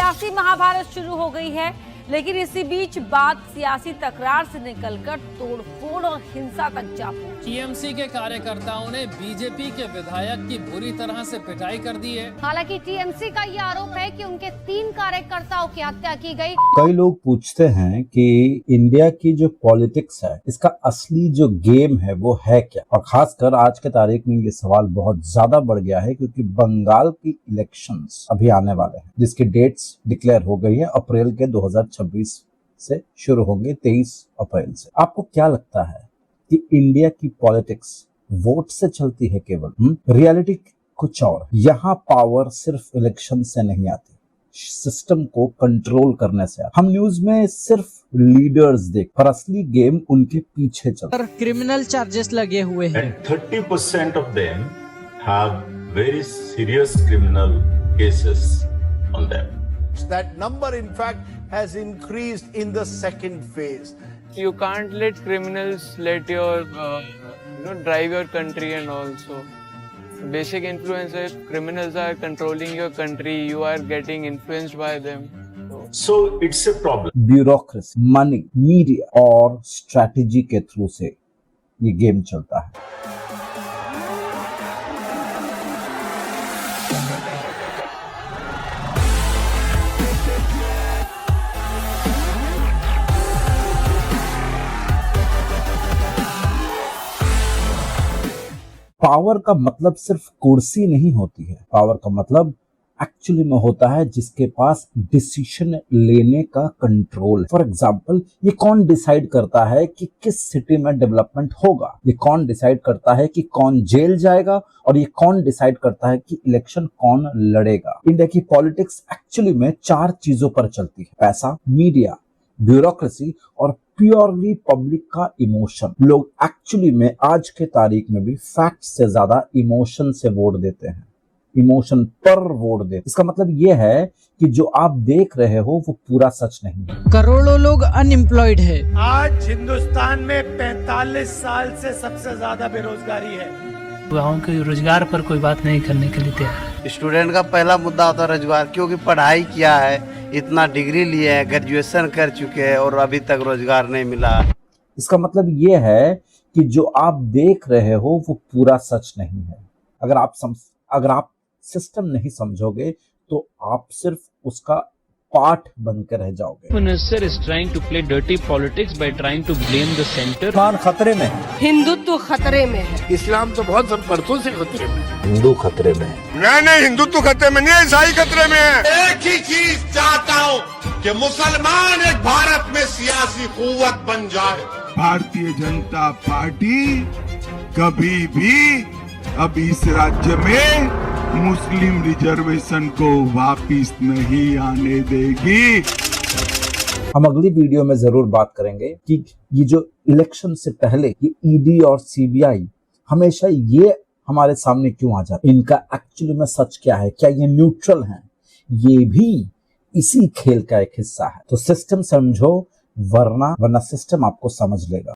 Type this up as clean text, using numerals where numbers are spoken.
सियासी महाभारत शुरू हो गई है, लेकिन इसी बीच बात सियासी तकरार से निकलकर तोड़फोड़ और हिंसा तक जा पहुंची। टीएमसी के कार्यकर्ताओं ने बीजेपी के विधायक की बुरी तरह से पिटाई कर दी है। हालांकि टीएमसी का ये आरोप है कि उनके 3 कार्यकर्ताओं की हत्या की गई। कई लोग पूछते हैं कि इंडिया की जो पॉलिटिक्स है, इसका असली जो गेम है वो है क्या, और खासकर आज के तारीख में ये सवाल बहुत ज्यादा बढ़ गया है क्योंकि बंगाल की इलेक्शंस अभी आने वाले हैं, जिसकी डेट्स डिक्लेयर हो गई है। अप्रैल के 2026 से शुरू होंगे, 23 अप्रैल से। आपको क्या लगता है कि इंडिया की पॉलिटिक्स वोट से चलती है केवल? रियलिटी कुछ और। यहाँ पावर सिर्फ इलेक्शन से नहीं आती, सिस्टम को कंट्रोल करने से। हम न्यूज में सिर्फ लीडर्स देख, पर असली गेम उनके पीछे चलता है। क्रिमिनल चार्जेस लगे हुए हैं। And 30% of them have very serious criminal cases on them. That number, in fact, has increased in the second phase. You can't let criminals drive your country, and also basic influence. If criminals are controlling your country, you are getting influenced by them. So it's a problem. Bureaucracy, money, media और strategy के through से ये game चलता है। Power का मतलब सिर्फ कुर्सी नहीं होती है। पावर का मतलब एक्चुअली में होता है जिसके पास डिसीजन लेने का कंट्रोल। फॉर एग्जांपल, ये कौन डिसाइड करता है कि किस सिटी में डेवलपमेंट होगा, ये कौन डिसाइड करता है कि कौन जेल जाएगा, और ये कौन डिसाइड करता है कि इलेक्शन कौन लड़ेगा। इंडिया की पॉलिटिक्स एक्चुअली में 4 चीजों पर चलती है: पैसा, मीडिया, ब्यूरोक्रेसी और प्योरली पब्लिक का इमोशन। लोग एक्चुअली में आज के तारीख में भी फैक्ट से ज्यादा इमोशन से वोट देते हैं, इमोशन पर वोट देते। इसका मतलब ये है कि जो आप देख रहे हो वो पूरा सच नहीं है। करोड़ों लोग अनएम्प्लॉयड है। आज हिंदुस्तान में 45 साल से सबसे ज्यादा बेरोजगारी है। युवाओं के रोजगार पर कोई बात नहीं करने के लिए तैयार। स्टूडेंट का पहला मुद्दा होता है रोजगार, क्योंकि पढ़ाई किया है, इतना डिग्री लिए है, ग्रेजुएशन कर चुके हैं और अभी तक रोजगार नहीं मिला। इसका मतलब ये है कि जो आप देख रहे हो वो पूरा सच नहीं है। अगर आप सिस्टम नहीं समझोगे तो आप सिर्फ उसका पार्ट बनकर रह जाओगे। Minister is trying to play dirty politics by trying to blame the center. मान खतरे में है, हिंदुत्व खतरे में है। इस्लाम तो बहुत बरसों से खतरे में है। हिंदू खतरे में है। नहीं, हिंदुत्व खतरे में नहीं है, ईसाई खतरे में है। एक ही चीज चाहता हूँ कि मुसलमान एक भारत में सियासी कुव्वत बन जाए। भारतीय जनता पार्टी कभी भी अब इस राज्य में मुस्लिम रिजर्वेशन को वापिस नहीं आने देगी। हम अगली वीडियो में जरूर बात करेंगे कि ये जो इलेक्शन से पहले ये ईडी और सीबीआई हमेशा ये हमारे सामने क्यों आ जाते, इनका एक्चुअली में सच क्या है, क्या ये न्यूट्रल हैं? ये भी इसी खेल का एक हिस्सा है। तो सिस्टम समझो, वरना सिस्टम आपको समझ लेगा।